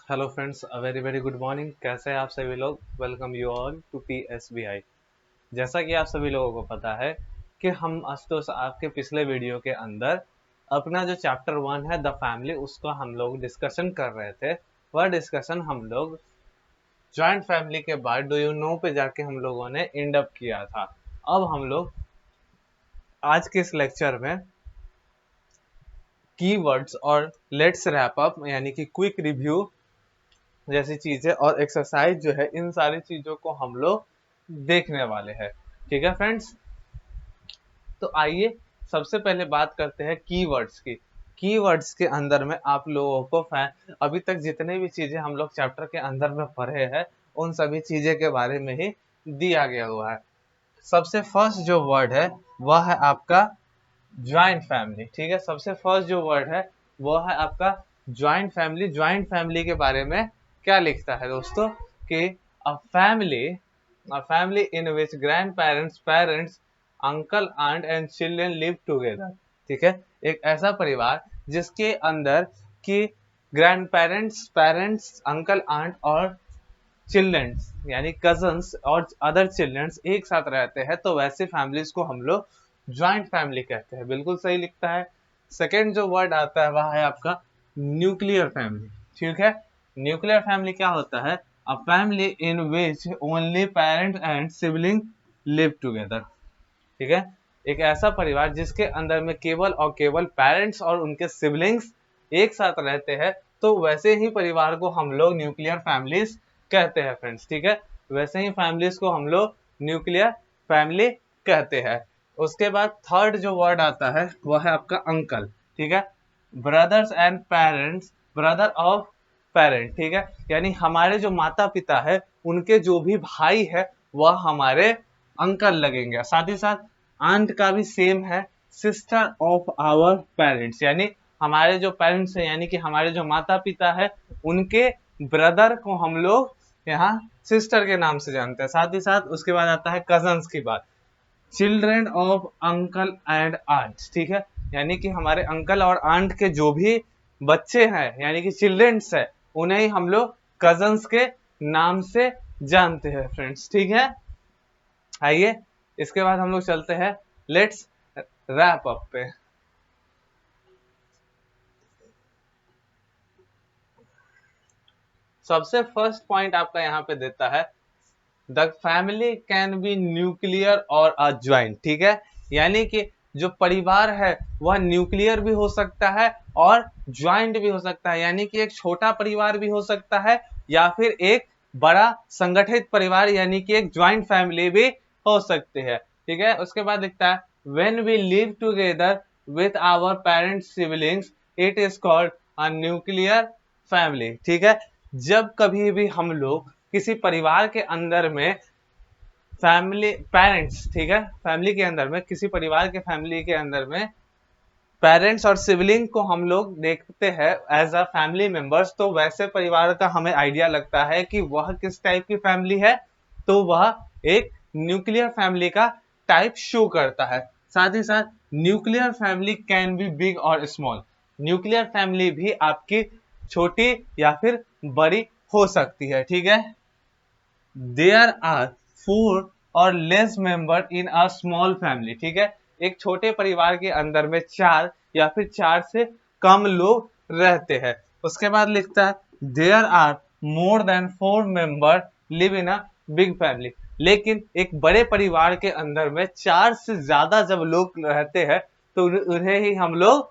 Hello friends, a very very good morning. कैसे हैं आप सभी लोग? Welcome you all to PSBI। जैसा कि आप सभी लोगों को पता है कि हम आज तो आपके पिछले वीडियो के अंदर अपना जो चैप्टर 1 है द फैमिली, उसका हम लोग डिस्कशन कर रहे थे। वह डिस्कशन हम लोग जॉइंट फैमिली के बाद डू यू नो पे जाके हम लोगों ने एंड अप किया था। अब हम लोग आज के इस लेक्चर में कीवर्ड्स और लेट्स रैप अप यानी कि क्विक रिव्यू जैसी चीजें और एक्सरसाइज जो है, इन सारी चीजों को हम लोग देखने वाले हैं। ठीक है फ्रेंड्स, तो आइए सबसे पहले बात करते हैं कीवर्ड्स की। कीवर्ड्स के अंदर में आप लोगों को अभी तक जितने भी चीजें हम लोग चैप्टर के अंदर में पढ़े हैं, उन सभी चीजें के बारे में ही दिया गया हुआ है। सबसे फर्स्ट जो वर्ड है वह है आपका ज्वाइंट फैमिली। ठीक है, सबसे फर्स्ट जो वर्ड है वो है आपका ज्वाइंट फैमिली। ज्वाइंट फैमिली के बारे में क्या लिखता है दोस्तों कि a family in which grandparents, uncle, aunt and children live together. ठीक है, एक ऐसा परिवार जिसके अंदर की ग्रैंड पेरेंट्स, अंकल, आंट और चिल्ड्रंस यानी कजन्स और अदर चिल्ड्रंस एक साथ रहते हैं, तो वैसे फैमिलीज को हम लोग ज्वाइंट फैमिली कहते हैं। बिल्कुल सही लिखता है। सेकेंड जो वर्ड आता है वह है आपका न्यूक्लियर फैमिली। ठीक है, न्यूक्लियर फैमिली क्या होता है? अ family in which only parent and sibling live together. ठीक है, एक ऐसा परिवार जिसके अंदर में केवल और केवल पेरेंट्स और उनके सिबलिंग्स एक साथ रहते हैं, तो वैसे ही परिवार को हम लोग न्यूक्लियर फैमिलीज कहते हैं फ्रेंड्स। ठीक है, वैसे ही फैमिलीज को हम लोग न्यूक्लियर फैमिली कहते हैं। उसके बाद थर्ड जो वर्ड आता है वह है आपका अंकल। ठीक है, brothers and parents, brother of parent. ठीक है, यानी हमारे जो माता पिता है उनके जो भी भाई है वह हमारे अंकल लगेंगे। साथ ही साथ आंट का भी सेम है, सिस्टर ऑफ आवर पेरेंट्स, यानी हमारे जो पेरेंट्स हैं यानी कि हमारे जो माता पिता है उनके ब्रदर को हम लोग यहाँ सिस्टर के नाम से जानते हैं। साथ ही साथ उसके बाद आता है कजन्स की बात, children of uncle and aunt. ठीक है, यानी कि हमारे अंकल और आंट के जो भी बच्चे हैं यानी कि चिल्ड्रंस है, उन्हें ही हम लोग कजन्स के नाम से जानते हैं फ्रेंड्स। ठीक है, आइए इसके बाद हम लोग चलते हैं लेट्स रैप अप पे। सबसे फर्स्ट पॉइंट आपका यहाँ पे देता है the family can be nuclear और अ ज्वाइंट। ठीक है, यानी कि जो परिवार है वह न्यूक्लियर भी हो सकता है और ज्वाइंट भी हो सकता है, यानी कि एक छोटा परिवार भी हो सकता है या फिर एक बड़ा संगठित परिवार यानी कि एक ज्वाइंट फैमिली भी हो सकती है। ठीक है, उसके बाद लिखता है when we live together with our parents siblings it is called a nuclear family. ठीक है, जब कभी भी हम लोग किसी परिवार के अंदर में फैमिली पेरेंट्स, ठीक है, फैमिली के अंदर में किसी परिवार के फैमिली के अंदर में पेरेंट्स और सिबलिंग को हम लोग देखते हैं एज अ फैमिली मेंबर्स, तो वैसे परिवार का हमें आइडिया लगता है कि वह किस टाइप की फैमिली है, तो वह एक न्यूक्लियर फैमिली का टाइप शो करता है। साथ ही साथ nuclear family can be big और स्मॉल, न्यूक्लियर फैमिली भी आपकी छोटी या फिर बड़ी हो सकती है। ठीक है, देयर आर 4 और less member in a small family. ठीक है, एक छोटे परिवार के अंदर में 4 या फिर 4 से कम लोग रहते हैं। उसके बाद लिखता है there are more than 4 member live in a big family, लेकिन एक बड़े परिवार के अंदर में 4 से ज्यादा जब लोग रहते हैं तो उन्हें ही हम लोग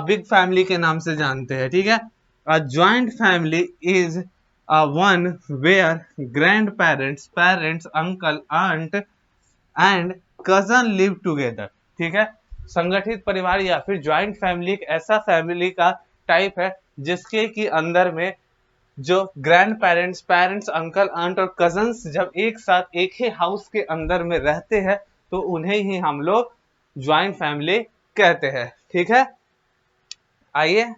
बिग फैमिली के नाम से जानते हैं। ठीक है, a joint family is one where grandparents, uncle, aunt and cousin live together. ठीक है, संगठित परिवार या फिर ज्वाइंट फैमिली एक ऐसा फैमिली का टाइप है जिसके की अंदर में जो ग्रैंड पेरेंट्स, अंकल, आंट और कजन्स जब एक साथ एक ही हाउस के अंदर में रहते हैं तो उन्हें ही हम लोग ज्वाइंट फैमिली कहते हैं। ठीक है, आइए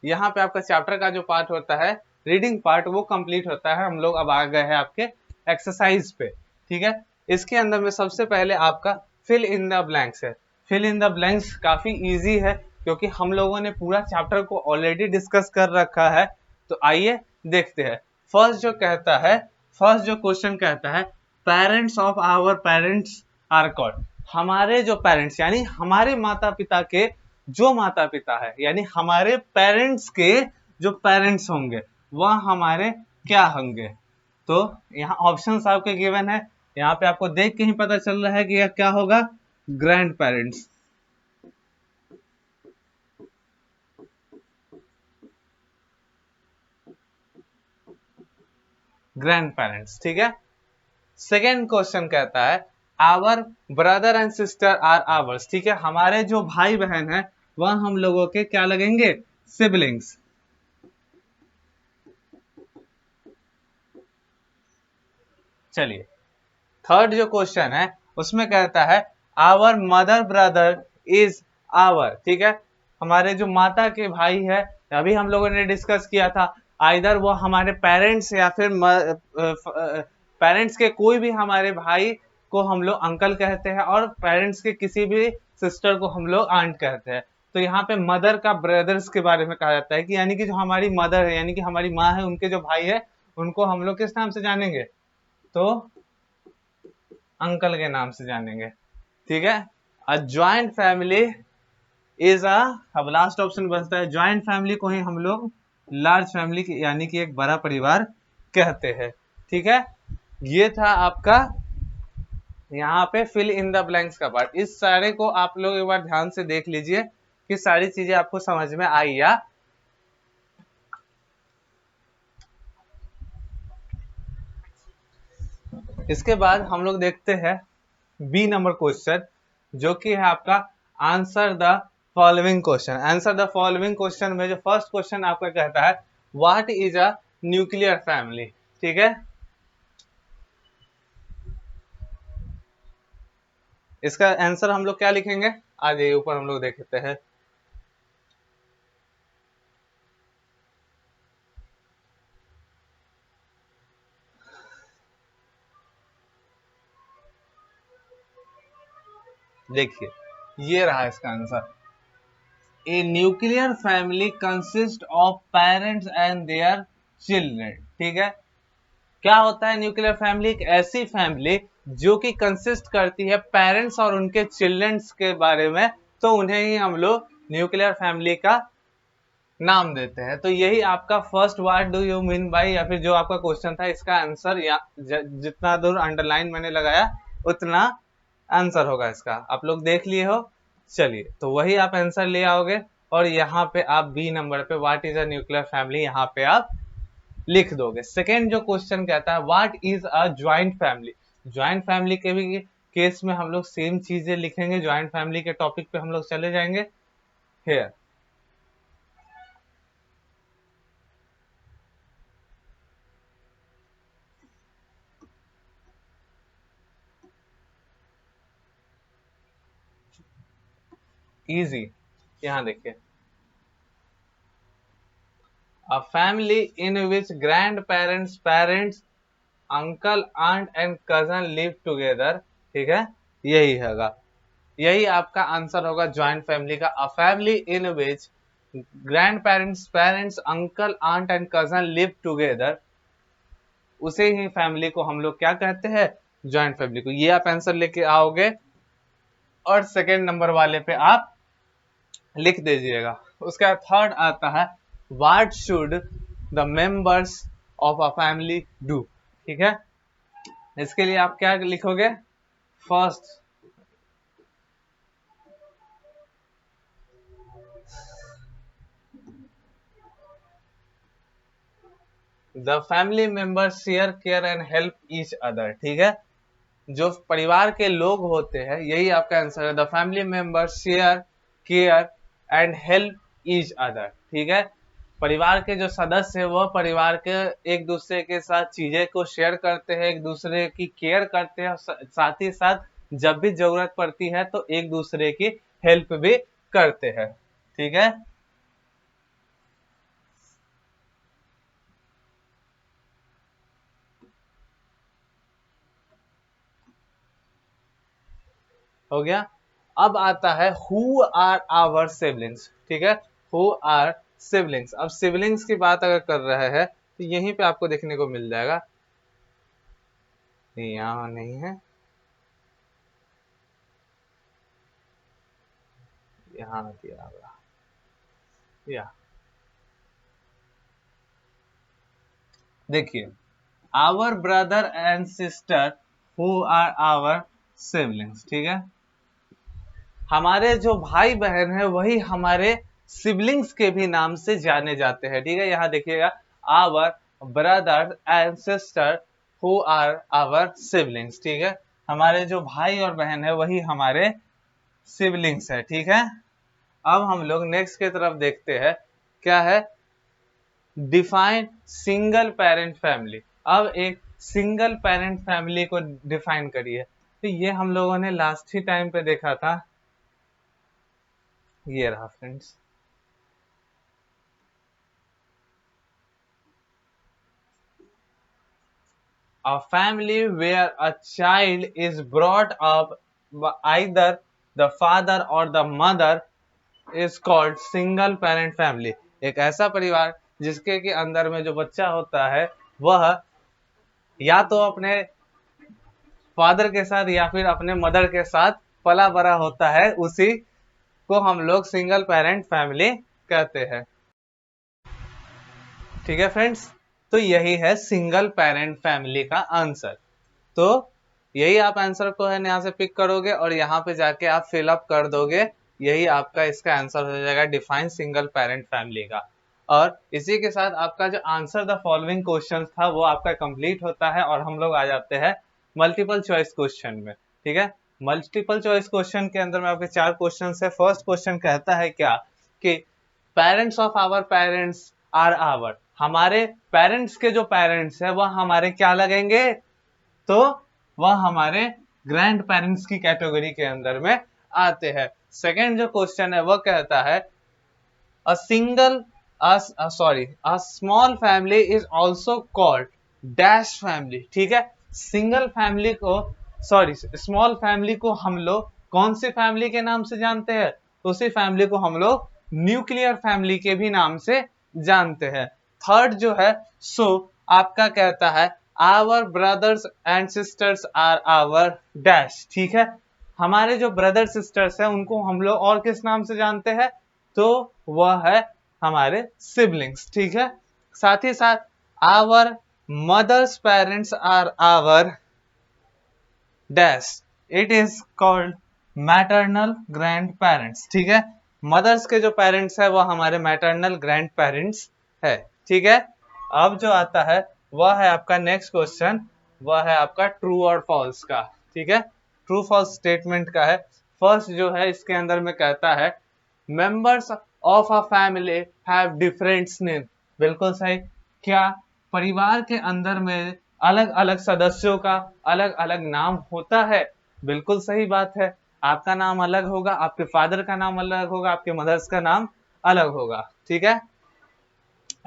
यहाँ पे आपका चैप्टर का जो पार्ट होता है, रीडिंग पार्ट, वो कंप्लीट होता है। हम लोग अब आ गए हैं आपके एक्सरसाइज पे। ठीक है, इसके अंदर में सबसे पहले आपका फिल इन द ब्लैंक्स है। फिल इन द ब्लैंक्स काफी इजी है क्योंकि हम लोगों ने पूरा चैप्टर को ऑलरेडी डिस्कस कर रखा है। तो आइए देखते हैं। फर्स्ट जो कहता है, फर्स्ट जो क्वेश्चन कहता है, parents of our parents are called. हमारे जो पेरेंट्स यानी हमारे माता पिता के जो माता पिता है, यानी हमारे पेरेंट्स के जो पेरेंट्स होंगे वह हमारे क्या होंगे। तो यहाँ ऑप्शंस आपके गिवन है, यहाँ पे आपको देख के ही पता चल रहा है कि यह क्या होगा, ग्रैंड पेरेंट्स। ग्रैंड पेरेंट्स, ठीक है। सेकेंड क्वेश्चन कहता है our brother and sister are ours, ठीक है। हमारे जो भाई बहन है वह हम लोगों के क्या लगेंगे, सिबलिंग्स। चलिए थर्ड जो क्वेश्चन है उसमें कहता है our mother brother is our, ठीक है। हमारे जो माता के भाई है, अभी हम लोगों ने डिस्कस किया था, आइदर वो हमारे पेरेंट्स या फिर पेरेंट्स के कोई भी हमारे भाई को हम लोग अंकल कहते हैं और पेरेंट्स के किसी भी सिस्टर को हम लोग आंट कहते हैं। तो यहाँ पे मदर का ब्रदर्स के बारे में कहा जाता है कि यानी कि जो हमारी मदर है यानी कि हमारी माँ है, उनके जो भाई है उनको हम लोग किस नाम से जानेंगे, तो अंकल के नाम से जानेंगे, ठीक है। A joint family is a, अब लास्ट ऑप्शन बचता है, ज्वाइंट फैमिली को ही हम लोग लार्ज फैमिली यानी कि एक बड़ा परिवार कहते हैं, ठीक है। ये था आपका यहाँ पे फिल इन द ब्लैंक्स का पार्ट। इस सारे को आप लोग एक बार ध्यान से देख लीजिए कि सारी चीजें आपको समझ में आई या। इसके बाद हम लोग देखते हैं बी नंबर क्वेश्चन, जो कि है आपका answer the following question. Answer the following question में जो फर्स्ट क्वेश्चन आपका कहता है what is a nuclear family, ठीक है। इसका आंसर हम लोग क्या लिखेंगे, आ जाइए ऊपर हम लोग देखते हैं। देखिए ये रहा इसका answer, a nuclear family consist of parents and their children, ठीक है। क्या होता है न्यूक्लियर फैमिली, एक ऐसी फैमिली जो कि कंसिस्ट करती है पेरेंट्स और उनके चिल्ड्रंस के बारे में, तो उन्हें ही हम लोग न्यूक्लियर फैमिली का नाम देते हैं। तो यही आपका first what do you mean by या फिर जो आपका क्वेश्चन था इसका आंसर, या जितना दूर अंडरलाइन मैंने लगाया उतना आंसर होगा इसका, आप लोग देख लिए हो। चलिए तो वही आप आंसर ले आओगे और यहाँ पे आप बी नंबर पे what is a nuclear family यहाँ पे आप लिख दोगे। सेकेंड जो क्वेश्चन कहता है what is a joint family, joint family के भी केस में हम लोग सेम चीजें लिखेंगे, ज्वाइंट फैमिली के टॉपिक पे हम लोग चले जाएंगे। हेयर इजी, यहाँ देखिए, a family in which grandparents parents uncle aunt and cousin live together, ठीक है, यही होगा, यही आपका आंसर होगा ज्वाइंट फैमिली का। A family in which grandparents parents uncle aunt and cousin live together, उसे ही फैमिली को हम लोग क्या कहते हैं, ज्वाइंट फैमिली को। ये आप आंसर लेके आओगे और सेकेंड नंबर वाले पे आप लिख दीजिएगा। उसका थर्ड आता है what should the members of a family do, ठीक है। इसके लिए आप क्या लिखोगे, first the family members share care and help each other, ठीक है। जो परिवार के लोग होते हैं यही आपका आंसर है, the family members share care and help each other, ठीक है। परिवार के जो सदस्य है वह परिवार के एक दूसरे के साथ चीजें को शेयर करते हैं, एक दूसरे की केयर करते हैं, साथ ही साथ जब भी जरूरत पड़ती है तो एक दूसरे की हेल्प भी करते हैं, ठीक है। हो गया। अब आता है हु आर आवर सिबलिंग्स, ठीक है। Who are siblings. अब सिबलिंग्स की बात अगर कर रहे हैं तो यहीं पे आपको देखने को मिल जाएगा, यहाँ नहीं है, यहाँ दिया होगा, या देखिए, our brother and sister who are our siblings, ठीक है। हमारे जो भाई बहन है वही हमारे सिबलिंग्स के भी नाम से जाने जाते हैं, ठीक है। यहाँ देखिएगा, our brother and sister who are our siblings, ठीक है। हमारे जो भाई और बहन है वही हमारे सिबलिंग्स है, ठीक है। अब हम लोग नेक्स्ट की तरफ देखते हैं, क्या है, डिफाइन सिंगल पेरेंट फैमिली। अब एक सिंगल पेरेंट फैमिली को डिफाइन करिए, तो ये हम लोगों ने लास्ट ही टाइम पे देखा था, ये रहा friends. A family where a child is brought up by either the father or the mother is called single parent family। एक ऐसा परिवार जिसके के अंदर में जो बच्चा होता है वह या तो अपने फादर के साथ या फिर अपने मदर के साथ पला बड़ा होता है, उसी को हम लोग सिंगल पेरेंट फैमिली कहते हैं, ठीक है फ्रेंड्स। तो यही है सिंगल पेरेंट फैमिली का आंसर। तो यही आप आंसर को है यहाँ से पिक करोगे और यहाँ पे जाके आप फिल अप कर दोगे, यही आपका इसका आंसर हो जाएगा, डिफाइन सिंगल पेरेंट फैमिली का। और इसी के साथ आपका जो आंसर द फॉलोइंग क्वेश्चन था वो आपका कंप्लीट होता है और हम लोग आ जाते हैं मल्टीपल चॉइस क्वेश्चन में, ठीक है। मल्टीपल चॉइस क्वेश्चन के अंदर में आपके 4 क्वेश्चन है। फर्स्ट क्वेश्चन कहता है क्या कि parents of our parents are our, हमारे पेरेंट्स के जो पेरेंट्स है वह हमारे क्या लगेंगे, तो वह हमारे ग्रैंड पेरेंट्स की कैटेगरी के अंदर में आते हैं। सेकेंड जो क्वेश्चन है वह कहता है a single a small family is also called dash family, ठीक है। सिंगल फैमिली को स्मॉल फैमिली को हम लोग कौन सी फैमिली के नाम से जानते हैं, उसी फैमिली को हम लोग न्यूक्लियर फैमिली के भी नाम से जानते हैं। थर्ड जो है आपका कहता है our brothers and sisters are our dash, ठीक है। हमारे जो ब्रदर सिस्टर्स हैं उनको हम लोग और किस नाम से जानते हैं, तो वह है हमारे सिबलिंग्स, ठीक है। साथ ही साथ our mothers parents are our dash, it is called maternal grandparents, ठीक है। मदर्स के जो पेरेंट्स है वह हमारे मैटरनल ग्रैंड पेरेंट्स है, ठीक है। अब जो आता है वह है आपका नेक्स्ट क्वेश्चन, वह है आपका ट्रू और फॉल्स का, ठीक है। ट्रू फॉल्स स्टेटमेंट का है। फर्स्ट जो है इसके अंदर में कहता है members of a family have different name, बिल्कुल सही। क्या परिवार के अंदर में अलग अलग सदस्यों का अलग अलग नाम होता है, बिल्कुल सही बात है। आपका नाम अलग होगा, आपके फादर का नाम अलग होगा, आपके मदर्स का नाम अलग होगा, ठीक है।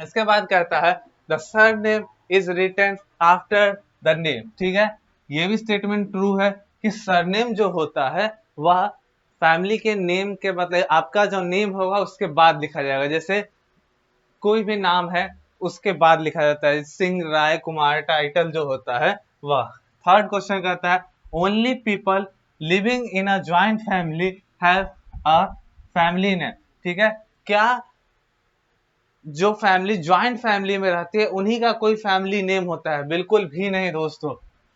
इसके बाद कहता है the surname is written after the name, ठीक है। ये भी स्टेटमेंट ट्रू है कि सरनेम जो होता है वह फैमिली के नेम के मतलब आपका जो नेम होगा उसके बाद लिखा जाएगा। जैसे कोई भी नाम है उसके बाद लिखा जाता है, सिंह, राय, कुमार, टाइटल जो होता है वह। थर्ड क्वेश्चन कहता है only people living in a joint family have a family name, ठीक है। क्या जो फैमिली ज्वाइंट फैमिली में रहती है उन्हीं का कोई फैमिली नेम होता है, बिल्कुल भी नहीं दोस्तों।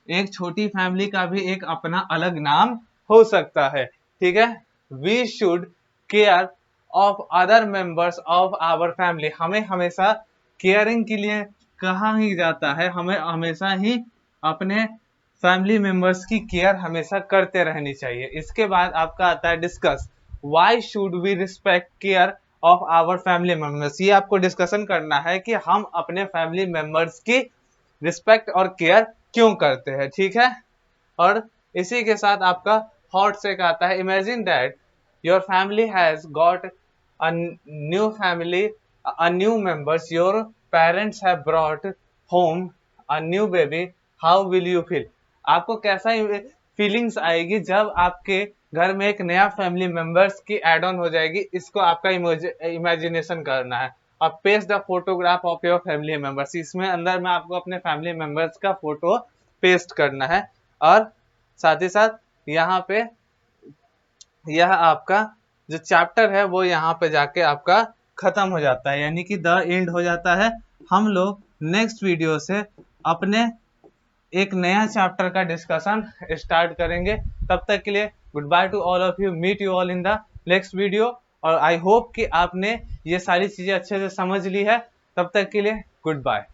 एक छोटी फैमिली का भी एक अपना अलग नाम हो सकता है, ठीक है। We should care of other members of our family, हमें हमेशा केयरिंग के लिए कहा ही जाता है, हमें हमेशा ही अपने फैमिली मेंबर्स की केयर हमेशा करते रहनी चाहिए। इसके बाद आपका आता है discuss why should we respect care of our family members. ये आपको डिस्कशन करना है कि हम अपने फैमिली मेंबर्स की रिस्पेक्ट और केयर क्यों करते हैं, ठीक है। और इसी के साथ आपका हॉट से आता है imagine that your family has got a new family, a new members, your parents have brought home a new baby, how will you feel. आपको कैसा फीलिंग्स आएगी जब आपके घर में एक नया फैमिली मेंबर्स की एड ऑन हो जाएगी, इसको आपका इमेजिनेशन करना है। और paste the photograph of your family members, इसमें अंदर में आपको अपने फैमिली मेंबर्स का फोटो पेस्ट करना है। और साथ ही साथ यहाँ पे यह आपका जो चैप्टर है वो यहाँ पे जाके आपका खत्म हो जाता है, यानी कि द एंड हो जाता है। हम लोग नेक्स्ट वीडियो से अपने एक नया चैप्टर का डिस्कशन स्टार्ट करेंगे। तब तक के लिए goodbye to all of you, meet you all in the next video. और आई होप कि आपने ये सारी चीजें अच्छे से समझ ली है। तब तक के लिए गुड बाय।